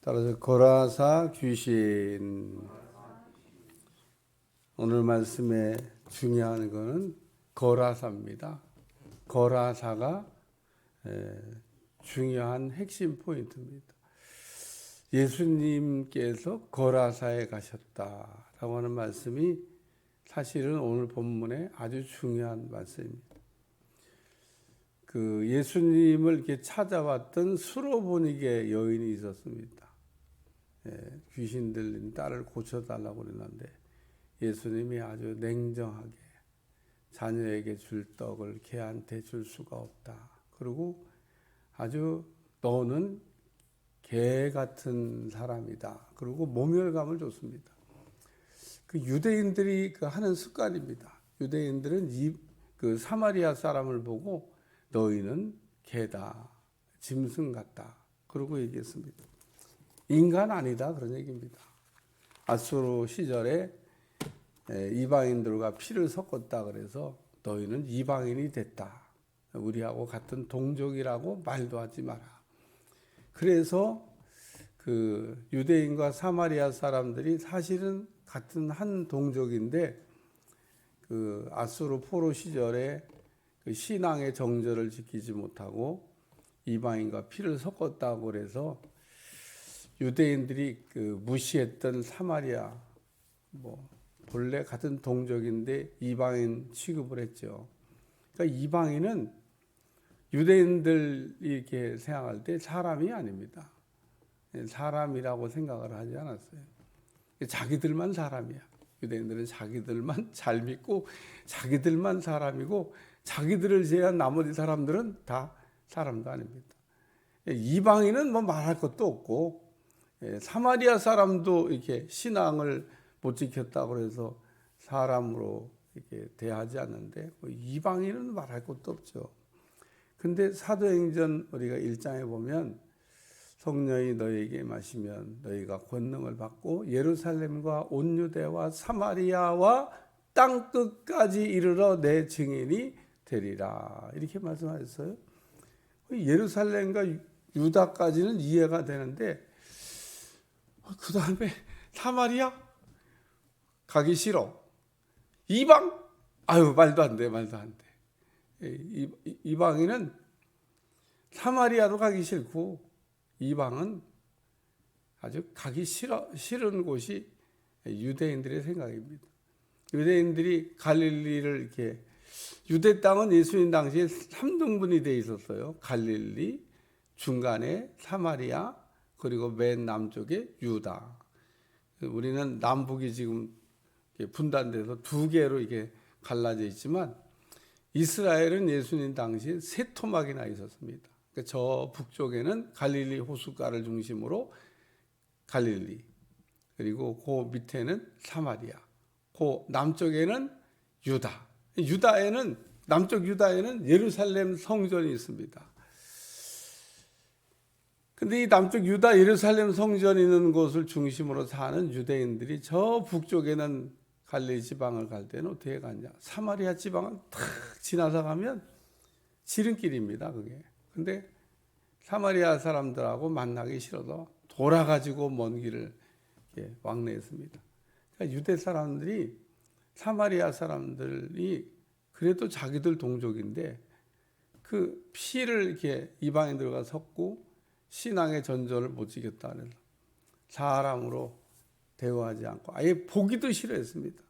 따라서 거라사 귀신. 오늘 말씀에 중요한 것은 거라사입니다. 거라사가 중요한 핵심 포인트입니다. 예수님께서 거라사에 가셨다라고 하는 말씀이 사실은 오늘 본문에 아주 중요한 말씀입니다. 그 예수님을 이렇게 찾아왔던 수로보니게 여인이 있었습니다. 귀신 들린 딸을 고쳐달라고 그랬는데 예수님이 아주 냉정하게 자녀에게 줄 떡을 걔한테 줄 수가 없다. 그리고 아주 너는 개 같은 사람이다. 그리고 모멸감을 줬습니다. 그 유대인들이 그 하는 습관입니다. 유대인들은 그 사마리아 사람을 보고 너희는 개다, 짐승 같다. 그러고 얘기했습니다. 인간 아니다 그런 얘기입니다. 아수르 시절에 이방인들과 피를 섞었다 그래서 너희는 이방인이 됐다. 우리하고 같은 동족이라고 말도 하지 마라. 그래서 그 유대인과 사마리아 사람들이 사실은 같은 한 동족인데 그 아수르 포로 시절에 그 신앙의 정절을 지키지 못하고 이방인과 피를 섞었다고 그래서 유대인들이 그 무시했던 사마리아 본래 같은 동족인데 이방인 취급을 했죠. 그러니까 이방인은 유대인들이 이렇게 생각할 때 사람이 아닙니다. 사람이라고 생각을 하지 않았어요. 자기들만 사람이야. 유대인들은 자기들만 잘 믿고 자기들만 사람이고 자기들을 제외한 나머지 사람들은 다 사람도 아닙니다. 이방인은 뭐 말할 것도 없고 사마리아 사람도 이렇게 신앙을 못 지켰다고 해서 사람으로 이렇게 대하지 않는데 이방인은 말할 것도 없죠. 근데 사도행전 우리가 1장에 보면 성령이 너희에게 마시면 너희가 권능을 받고 예루살렘과 온 유대와 사마리아와 땅 끝까지 이르러 내 증인이 되리라. 이렇게 말씀하셨어요. 예루살렘과 유다까지는 이해가 되는데 그 다음에 사마리아 가기 싫어. 이방? 아유 말도 안 돼. 이방인은 사마리아도 가기 싫고 이방은 아주 가기 싫은 곳이 유대인들의 생각입니다. 유대인들이 갈릴리를 이렇게 유대 땅은 예수님 당시에 3등분이 되어 있었어요. 갈릴리, 중간에 사마리아, 그리고 맨 남쪽에 유다. 우리는 남북이 지금 분단돼서 두 개로 이게 갈라져 있지만 이스라엘은 예수님 당시에 세 토막이나 있었습니다. 그러니까 저 북쪽에는 갈릴리 호숫가를 중심으로 갈릴리, 그리고 그 밑에는 사마리아, 그 남쪽에는 유다. 남쪽 유다에는 예루살렘 성전이 있습니다. 근데 이 남쪽 유다 예루살렘 성전이 있는 곳을 중심으로 사는 유대인들이 저 북쪽에는 갈릴리 지방을 갈 때는 어떻게 가냐? 사마리아 지방을 탁 지나서 가면 지름길입니다, 그게. 근데 사마리아 사람들하고 만나기 싫어서 돌아가지고 먼 길을 왕래했습니다. 그러니까 유대 사람들이 사마리아 사람들이 그래도 자기들 동족인데 그 피를 이렇게 이방인들과 섞고 신앙의 전절을 못 지켰다 그래서 사람으로 대우하지 않고 아예 보기도 싫어했습니다.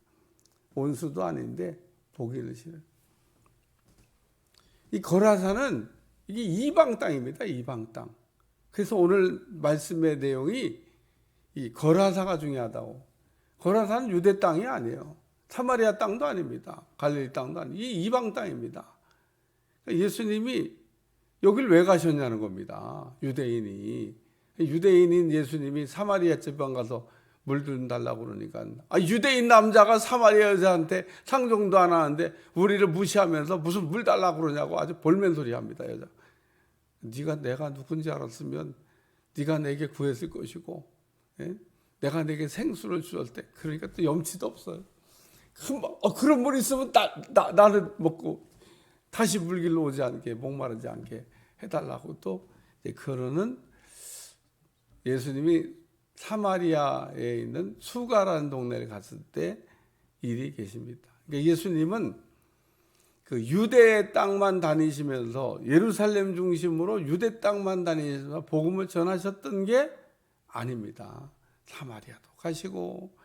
원수도 아닌데 보기를 싫어요. 이 거라사는 이게 이방 땅입니다. 이방 땅. 그래서 오늘 말씀의 내용이 이 거라사가 중요하다고. 거라사는 유대 땅이 아니에요. 사마리아 땅도 아닙니다. 갈릴리 땅도 아니에요. 이 이방 땅입니다. 예수님이 여길 왜 가셨냐는 겁니다. 유대인인 예수님이 사마리아 지방 가서 물 좀 달라고 그러니까 유대인 남자가 사마리아 여자한테 상종도 안 하는데 우리를 무시하면서 무슨 물 달라고 그러냐고 아주 볼멘 소리 합니다. 여자. 내가 누군지 알았으면 네가 내게 구했을 것이고 내가 내게 생수를 주었을 때 그러니까 또 염치도 없어요. 그런 물 있으면 나는 먹고 다시 물길로 오지 않게 목마르지 않게 해달라고 또 그러는 예수님이 사마리아에 있는 수가라는 동네를 갔을 때 일이 계십니다. 그러니까 예수님은 그 유대 땅만 다니시면서 예루살렘 중심으로 유대 땅만 다니시면서 복음을 전하셨던 게 아닙니다. 사마리아도 가시고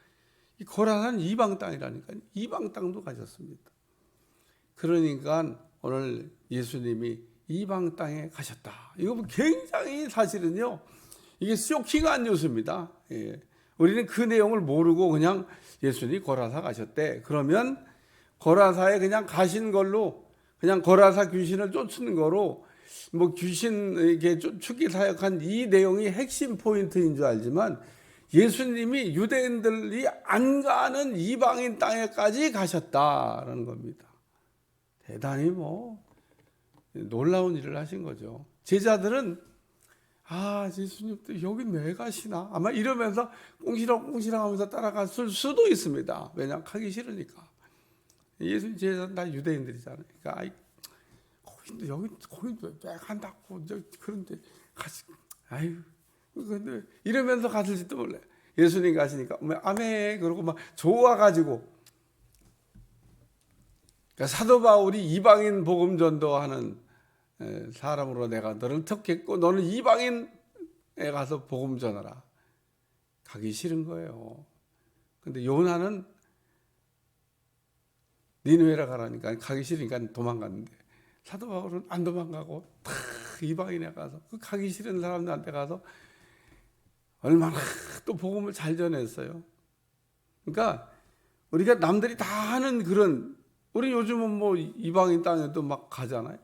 이 고라는 이방 땅이라니까요. 이방 땅도 가셨습니다. 그러니까 오늘 예수님이 이방 땅에 가셨다. 이거 굉장히 사실은요. 이게 쇼킹한 뉴스입니다. 예. 우리는 그 내용을 모르고 그냥 예수님이 고라사 가셨대. 그러면 고라사에 그냥 가신 걸로 그냥 고라사 귀신을 쫓는 거로 뭐 귀신 이렇게 쫓기 사역한 이 내용이 핵심 포인트인 줄 알지만 예수님이 유대인들이 안 가는 이방인 땅에까지 가셨다라는 겁니다. 대단히 뭐 놀라운 일을 하신 거죠. 제자들은 예수님도 여기 왜 가시나 아마 이러면서 꽁시렁꽁시렁 하면서 따라갔을 수도 있습니다. 왜냐하면 가기 싫으니까. 예수님 제자는 다 유대인들이잖아요. 그러니까 거기 왜 간다고 그런데 가시 근데 이러면서 갔을지도 몰라요. 예수님 가시니까 아멘 그러고 막 좋아가지고 그러니까 사도 바울이 이방인 복음 전도하는 사람으로 내가 너를 택했고 너는 이방인에 가서 복음 전하라. 가기 싫은 거예요. 근데 요나는 니느웨라 가라니까 가기 싫으니까 도망갔는데 사도 바울은 안 도망가고 다 이방인에 가서 그 가기 싫은 사람들한테 가서 얼마나 또 복음을 잘 전했어요. 그러니까 우리가 남들이 다 하는 그런 우리 요즘은 뭐 이방인 땅에도 막 가잖아요.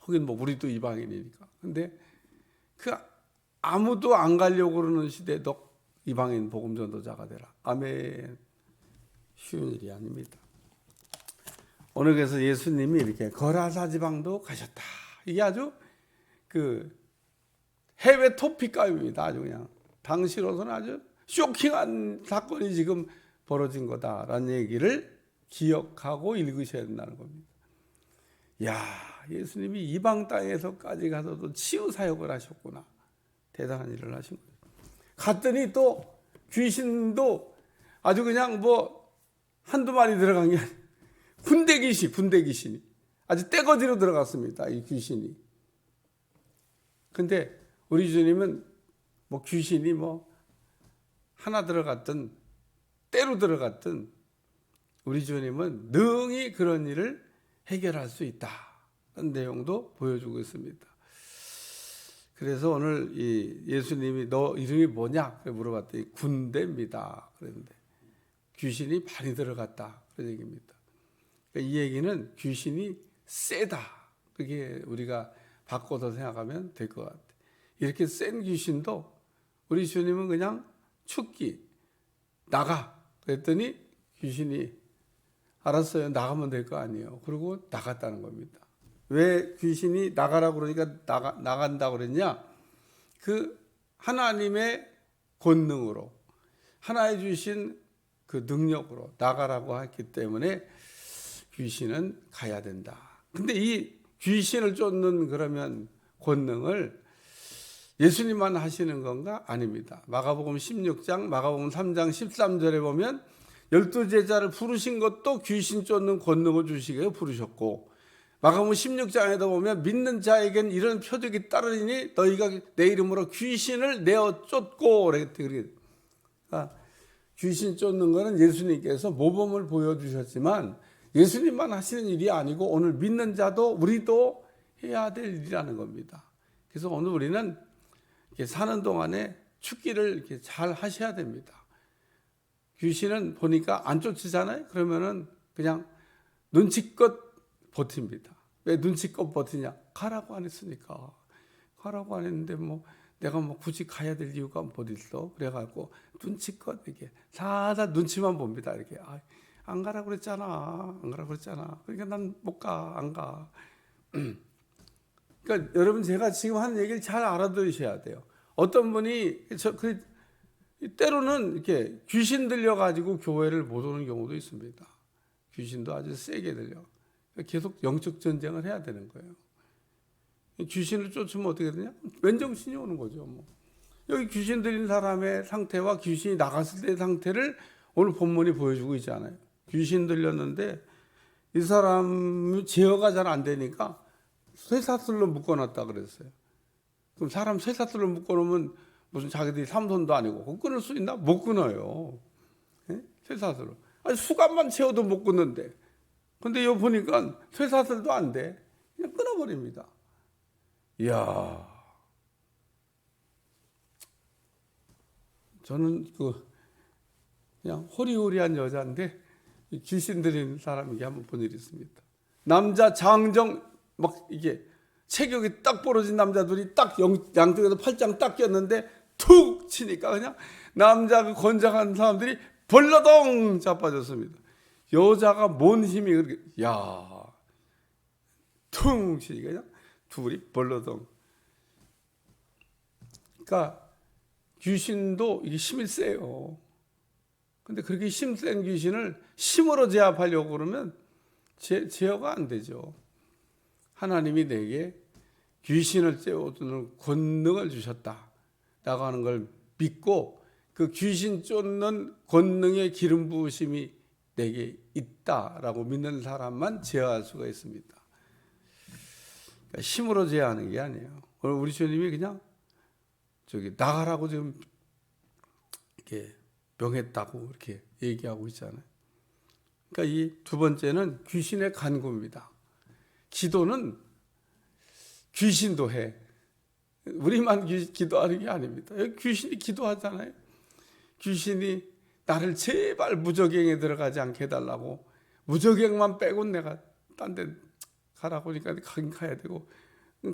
거긴 뭐 우리도 이방인이니까. 근데 그 아무도 안 가려고 그러는 시대도 이방인 복음 전도자가 되라. 아멘. 쉬운 일이 아닙니다. 오늘 그래서 예수님이 이렇게 거라사 지방도 가셨다. 이게 아주 그 해외 토픽감입니다. 아주 그냥 당시로서는 아주 쇼킹한 사건이 지금 벌어진 거다라는 얘기를 기억하고 읽으셔야 된다는 겁니다. 야, 예수님이 이방 땅에서까지 가서도 치유 사역을 하셨구나. 대단한 일을 하신 거예요. 갔더니 또 귀신도 아주 그냥 뭐 한두 마리 들어간 게 아니라 군대 귀신이 아주 떼거지로 들어갔습니다. 이 귀신이. 근데 우리 주님은 뭐 귀신이 뭐 하나 들어갔든 때로 들어갔든 우리 주님은 능히 그런 일을 해결할 수 있다는 내용도 보여주고 있습니다. 그래서 오늘 이 예수님이 너 이름이 뭐냐 물어봤더니 군대입니다. 그랬는데 귀신이 많이 들어갔다 그런 얘기입니다. 이 얘기는 귀신이 세다. 그게 우리가 바꿔서 생각하면 될 것 같아요. 이렇게 센 귀신도 우리 주님은 그냥 축기 나가 그랬더니 귀신이 알았어요. 나가면 될 거 아니에요. 그리고 나갔다는 겁니다. 왜 귀신이 나가라고 그러니까 나간다고 그랬냐? 그 하나님의 권능으로 하나의 주신 그 능력으로 나가라고 했기 때문에 귀신은 가야 된다. 근데 이 귀신을 쫓는 그러면 권능을 예수님만 하시는 건가? 아닙니다. 마가복음 16장, 마가복음 3장 13절에 보면 12제자를 부르신 것도 귀신 쫓는 권능을 주시게 부르셨고 마가복음 16장에도 보면 믿는 자에겐 이런 표적이 따르니 너희가 내 이름으로 귀신을 내어 쫓고 그러니까 귀신 쫓는 거는 예수님께서 모범을 보여주셨지만 예수님만 하시는 일이 아니고 오늘 믿는 자도 우리도 해야 될 일이라는 겁니다. 그래서 오늘 우리는 이렇게 사는 동안에 축기를 이렇게 잘 하셔야 됩니다. 귀신은 보니까 안 쫓으잖아요. 그러면은 그냥 눈치껏 버팁니다. 왜 눈치껏 버티냐? 가라고 안 했으니까. 가라고 안 했는데 뭐 내가 뭐 굳이 가야 될 이유가 뭐 있어? 그래갖고 눈치껏 이렇게 살살 눈치만 봅니다. 이렇게 안 가라고 그랬잖아. 안 가라고 그랬잖아. 그러니까 난 못 가. 안 가. 그러니까 여러분 제가 지금 하는 얘기를 잘 알아들으셔야 돼요. 어떤 분이 때로는 이렇게 귀신 들려가지고 교회를 못 오는 경우도 있습니다. 귀신도 아주 세게 들려. 계속 영적 전쟁을 해야 되는 거예요. 귀신을 쫓으면 어떻게 되냐? 맨정신이 오는 거죠. 뭐. 여기 귀신 들린 사람의 상태와 귀신이 나갔을 때의 상태를 오늘 본문이 보여주고 있잖아요. 귀신 들렸는데 이 사람 제어가 잘 안 되니까 쇠사슬로 묶어놨다 그랬어요. 그럼 사람 쇠사슬로 묶어놓으면 무슨 자기들이 삼손도 아니고 그거 끊을 수 있나? 못 끊어요. 예? 쇠사슬로. 아니 수갑만 채워도 못 끊는데. 근데 여기 보니까 쇠사슬도 안 돼. 그냥 끊어버립니다. 이야. 저는 그냥 호리호리한 여자인데 귀신 들린 사람에게 한번 본 일이 있습니다. 남자 장정 막 이게 체격이 딱 벌어진 남자들이 딱 양쪽에서 팔짱 딱 꼈는데 툭 치니까 그냥 남자 그 건장한 사람들이 벌러덩 자빠졌습니다. 여자가 뭔 힘이 그렇게 퉁 치니까 그냥 둘이 벌러덩. 그러니까 귀신도 이게 힘이 세요. 근데 그렇게 힘센 귀신을 힘으로 제압하려고 그러면 제어가 안 되죠. 하나님이 내게 귀신을 쫓는 권능을 주셨다 라고 하는 걸 믿고 그 귀신 쫓는 권능의 기름 부으심이 내게 있다라고 믿는 사람만 제어할 수가 있습니다. 그러니까 힘으로 제어하는 게 아니에요. 오늘 우리 주님이 그냥 나가라고 지금 이렇게 명했다고 이렇게 얘기하고 있잖아요. 그러니까 이 두 번째는 귀신의 간구입니다. 기도는 귀신도 해. 우리만 기도하는 게 아닙니다. 귀신이 기도하잖아요. 귀신이 나를 제발 무저갱에 들어가지 않게 해달라고, 무저갱만 빼고 내가 딴 데 가라고 하니까 가긴 가야 되고,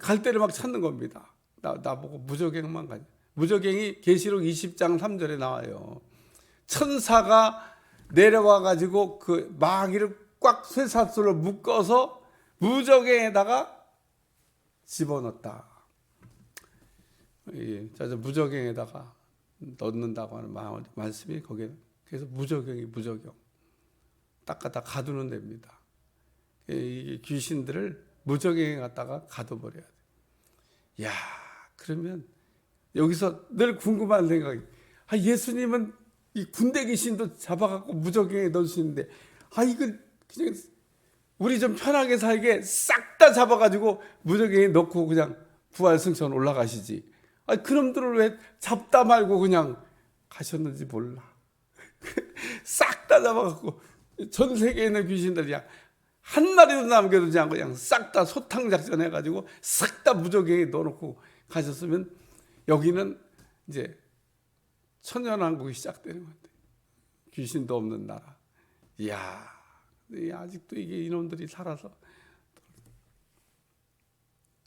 갈 때를 막 찾는 겁니다. 나보고 무저갱만 가자. 무저갱이 계시록 20장 3절에 나와요. 천사가 내려와 가지고 그 마귀를 꽉 쇠사슬로 묶어서 무저갱에다가 집어넣었다. 무저갱에다가 넣는다고 하는 말씀이 거기에. 그래서 무저갱이 무저경. 딱 갖다 가두는 데입니다. 이 귀신들을 무저갱에 갖다가 가둬버려야 돼. 야, 그러면 여기서 늘 궁금한 생각이, 예수님은 이 군대 귀신도 잡아갖고 무저갱에 넣으시는데, 이거 그냥 우리 좀 편하게 살게 싹 다 잡아가지고 무저갱에 넣고 그냥 부활승천 올라가시지. 그놈들을 왜 잡다 말고 그냥 가셨는지 몰라. 싹 다 잡아갖고 전 세계에 있는 귀신들이 한 마리도 남겨두지 않고 그냥 싹 다 소탕 작전 해가지고 싹 다 무저갱에 넣어놓고 가셨으면 여기는 이제 천년왕국이 시작되는 건데, 귀신도 없는 나라. 이야, 아직도 이게 이놈들이 살아서.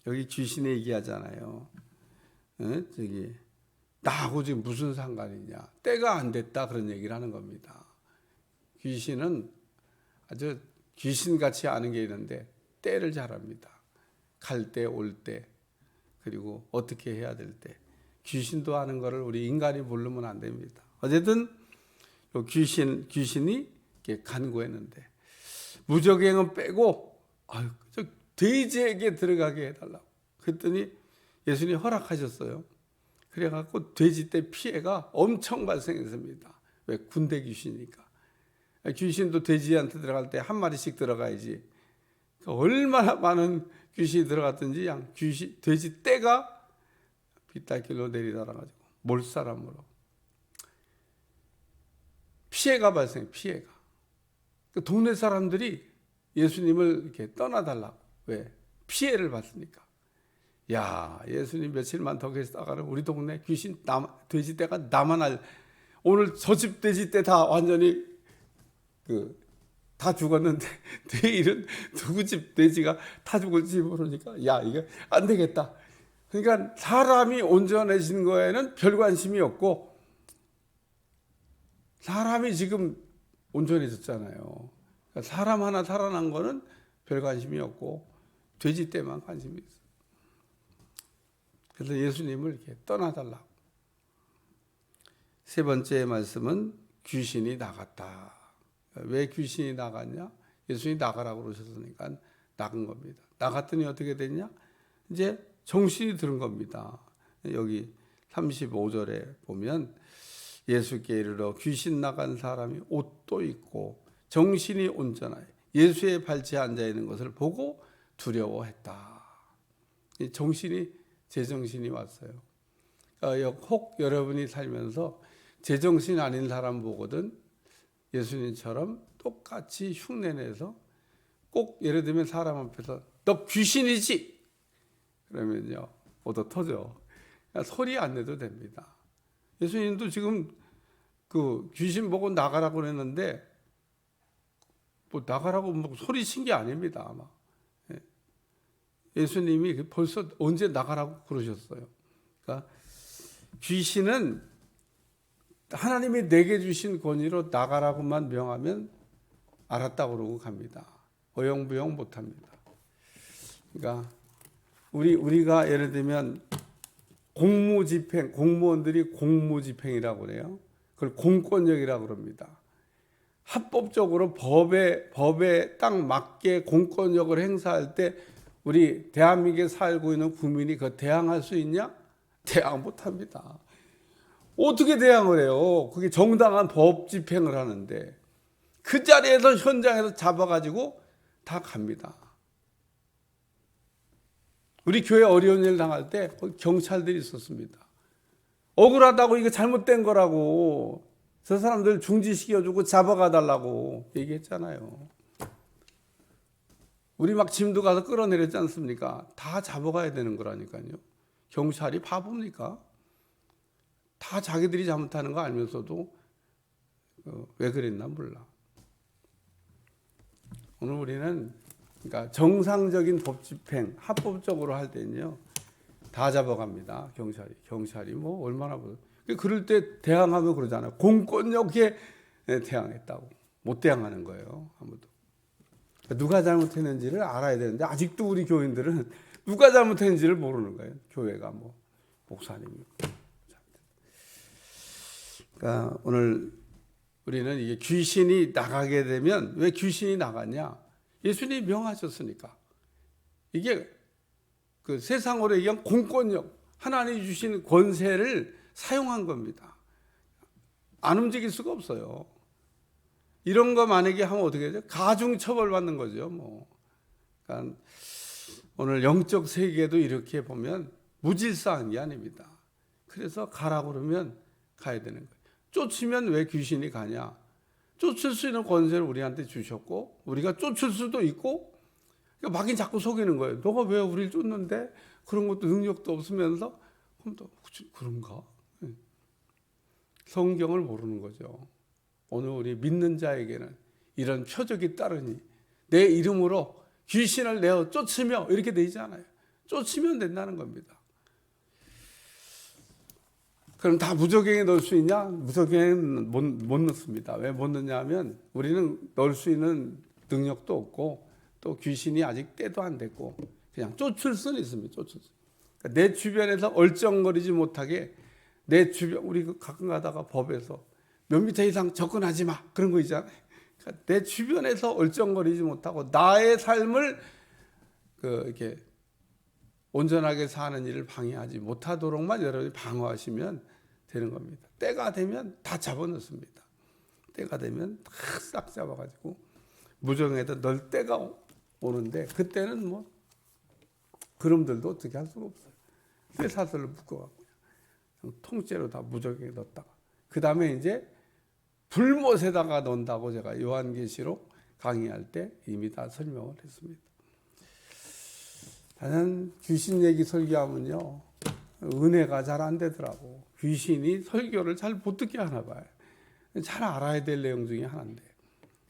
여기 귀신에 얘기하잖아요. 나하고 지금 무슨 상관이냐, 때가 안 됐다, 그런 얘기를 하는 겁니다. 귀신은 아주 귀신같이 아는 게 있는데 때를 잘 압니다. 갈 때, 올 때, 그리고 어떻게 해야 될 때. 귀신도 아는 거를 우리 인간이 모르면 안 됩니다. 어쨌든 귀신이 이렇게 간구했는데, 무저갱은 빼고 저 돼지에게 들어가게 해달라고. 그랬더니 예수님이 허락하셨어요. 그래갖고 돼지 때 피해가 엄청 발생했습니다. 왜? 군대 귀신이니까. 귀신도 돼지한테 들어갈 때 한 마리씩 들어가야지. 얼마나 많은 귀신이 들어갔든지 돼지 떼가 빗달길로 내리달아가지고 몰사람으로 피해가 발생해. 피해가. 그 동네 사람들이 예수님을 이렇게 떠나달라고. 왜? 피해를 봤으니까. 야, 예수님 며칠만 더 계시다가는 우리 동네 돼지 떼가 나만 오늘 저 집 돼지 떼 다 완전히 다 죽었는데 내일은 누구 집 돼지가 다 죽을지 모르니까, 야, 이거 안 되겠다. 그러니까 사람이 온전해진 거에는 별 관심이 없고, 사람이 지금 온전해졌잖아요. 그러니까 사람 하나 살아난 거는 별 관심이 없고 돼지 떼만 관심이 있어요. 그래서 예수님을 이렇게 떠나달라고. 세 번째 말씀은 귀신이 나갔다. 왜 귀신이 나갔냐? 예수님이 나가라고 그러셨으니까 나간 겁니다. 나갔더니 어떻게 됐냐? 이제 정신이 들은 겁니다. 여기 35절에 보면 예수께 이르러 귀신 나간 사람이 옷도 입고 정신이 온전하여 예수의 발치에 앉아 있는 것을 보고 두려워했다. 이 정신이 제정신이 왔어요. 혹 여러분이 살면서 제정신 아닌 사람 보거든 예수님처럼 똑같이 흉내내서 꼭 예를 들면 사람 앞에서 너 귀신이지? 그러면요 얻어 터져. 소리 안 내도 됩니다. 예수님도 지금 그 귀신 보고 나가라고 그랬는데 뭐 나가라고 뭐 소리 친 게 아닙니다 아마. 예수님이 벌써 언제 나가라고 그러셨어요. 그러니까 귀신은 하나님이 내게 주신 권위로 나가라고만 명하면 알았다고 그러고 갑니다. 어영부영 못합니다. 그러니까 우리가 예를 들면 공무집행, 공무원들이 공무집행이라고 그래요. 그걸 공권력이라고 그럽니다. 합법적으로 법에 딱 맞게 공권력을 행사할 때 우리 대한민국에 살고 있는 국민이 그 대항할 수 있냐? 대항 못합니다. 어떻게 대항을 해요? 그게 정당한 법 집행을 하는데 그 자리에서 현장에서 잡아가지고 다 갑니다. 우리 교회 어려운 일 당할 때 경찰들이 있었습니다. 억울하다고 이거 잘못된 거라고 저 사람들 중지시켜주고 잡아가 달라고 얘기했잖아요. 우리 막 짐도 가서 끌어내렸지 않습니까? 다 잡아가야 되는 거라니까요. 경찰이 바보입니까? 다 자기들이 잘못하는 거 알면서도 왜 그랬나 몰라. 오늘 우리는 그러니까 정상적인 법 집행, 합법적으로 할 때는요, 다 잡아갑니다. 경찰이 뭐 얼마나 그럴 때 대항하면 그러잖아요. 공권력에 대항했다고. 못 대항하는 거예요, 아무도. 누가 잘못했는지를 알아야 되는데 아직도 우리 교인들은 누가 잘못했는지를 모르는 거예요. 교회가 뭐 목사님이. 그러니까 오늘 우리는 이게 귀신이 나가게 되면 왜 귀신이 나갔냐? 예수님이 명하셨으니까. 이게 그 세상으로 얘기한 공권력, 하나님이 주신 권세를 사용한 겁니다. 안 움직일 수가 없어요. 이런 거 만약에 하면 어떻게 되죠? 가중 처벌받는 거죠. 뭐. 그러니까 오늘 영적 세계도 이렇게 보면 무질서한 게 아닙니다. 그래서 가라고 그러면 가야 되는 거예요. 쫓으면 왜 귀신이 가냐? 쫓을 수 있는 권세를 우리한테 주셨고 우리가 쫓을 수도 있고 그러니까 막인 자꾸 속이는 거예요. 너가 왜 우리를 쫓는데? 그런 것도 능력도 없으면서 그럼 또 그런가? 성경을 모르는 거죠. 오늘 우리 믿는 자에게는 이런 표적이 따르니 내 이름으로 귀신을 내어 쫓으며 이렇게 되잖아요. 쫓으면 된다는 겁니다. 그럼 다 무적행에 넣을 수 있냐? 무적행에는 못 넣습니다. 왜 못 넣냐면 우리는 넣을 수 있는 능력도 없고 또 귀신이 아직 때도 안 됐고 그냥 쫓을 수는 있습니다. 쫓을 수. 그러니까 내 주변에서 얼쩡거리지 못하게 내 주변 우리 가끔 가다가 법에서 몇 미터 이상 접근하지 마 그런 거 있잖아요. 그러니까 내 주변에서 얼쩡거리지 못하고 나의 삶을 이렇게 온전하게 사는 일을 방해하지 못하도록만 여러분이 방어하시면 되는 겁니다. 때가 되면 다 잡아넣습니다. 때가 되면 싹 잡아가지고 무정에다 넣을 때가 오는데 그때는 뭐 그놈들도 어떻게 할 수가 없어요. 쇠사슬로 묶어갖고 통째로 다 무정에 넣었다가 그 다음에 이제 불못에다가 넣는다고 제가 요한계시록 강의할 때 이미 다 설명을 했습니다. 나는 귀신 얘기 설교하면요 은혜가 잘 안 되더라고. 귀신이 설교를 잘 못 듣게 하나 봐요. 잘 알아야 될 내용 중에 하나인데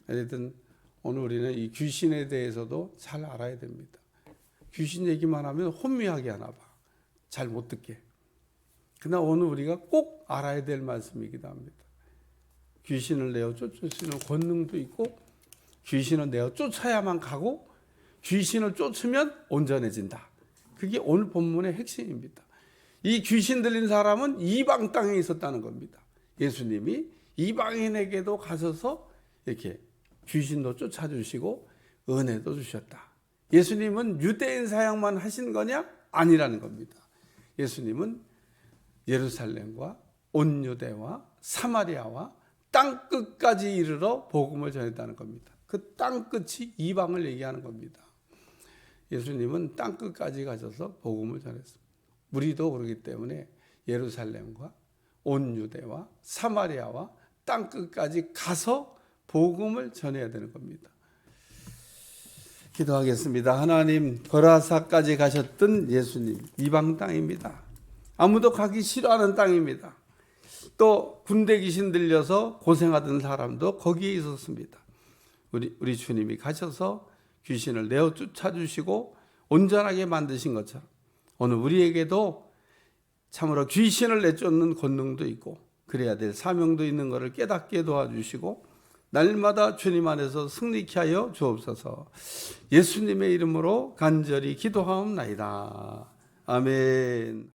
어쨌든 오늘 우리는 이 귀신에 대해서도 잘 알아야 됩니다. 귀신 얘기만 하면 혼미하게 하나 봐. 잘 못 듣게. 그러나 오늘 우리가 꼭 알아야 될 말씀이기도 합니다. 귀신을 내어 쫓을 수 있는 권능도 있고 귀신을 내어 쫓아야만 가고 귀신을 쫓으면 온전해진다. 그게 오늘 본문의 핵심입니다. 이 귀신 들린 사람은 이방 땅에 있었다는 겁니다. 예수님이 이방인에게도 가셔서 이렇게 귀신도 쫓아주시고 은혜도 주셨다. 예수님은 유대인 사역만 하신 거냐? 아니라는 겁니다. 예수님은 예루살렘과 온 유대와 사마리아와 땅 끝까지 이르러 복음을 전했다는 겁니다. 그 땅 끝이 이방을 얘기하는 겁니다. 예수님은 땅 끝까지 가셔서 복음을 전했습니다. 우리도 그렇기 때문에 예루살렘과 온 유대와 사마리아와 땅 끝까지 가서 복음을 전해야 되는 겁니다. 기도하겠습니다. 하나님, 거라사까지 가셨던 예수님, 이방 땅입니다. 아무도 가기 싫어하는 땅입니다. 또 군대 귀신 들려서 고생하던 사람도 거기에 있었습니다. 우리 주님이 가셔서 귀신을 내어 쫓아주시고 온전하게 만드신 것처럼 오늘 우리에게도 참으로 귀신을 내쫓는 권능도 있고 그래야 될 사명도 있는 것을 깨닫게 도와주시고 날마다 주님 안에서 승리케 하여 주옵소서. 예수님의 이름으로 간절히 기도하옵나이다. 아멘.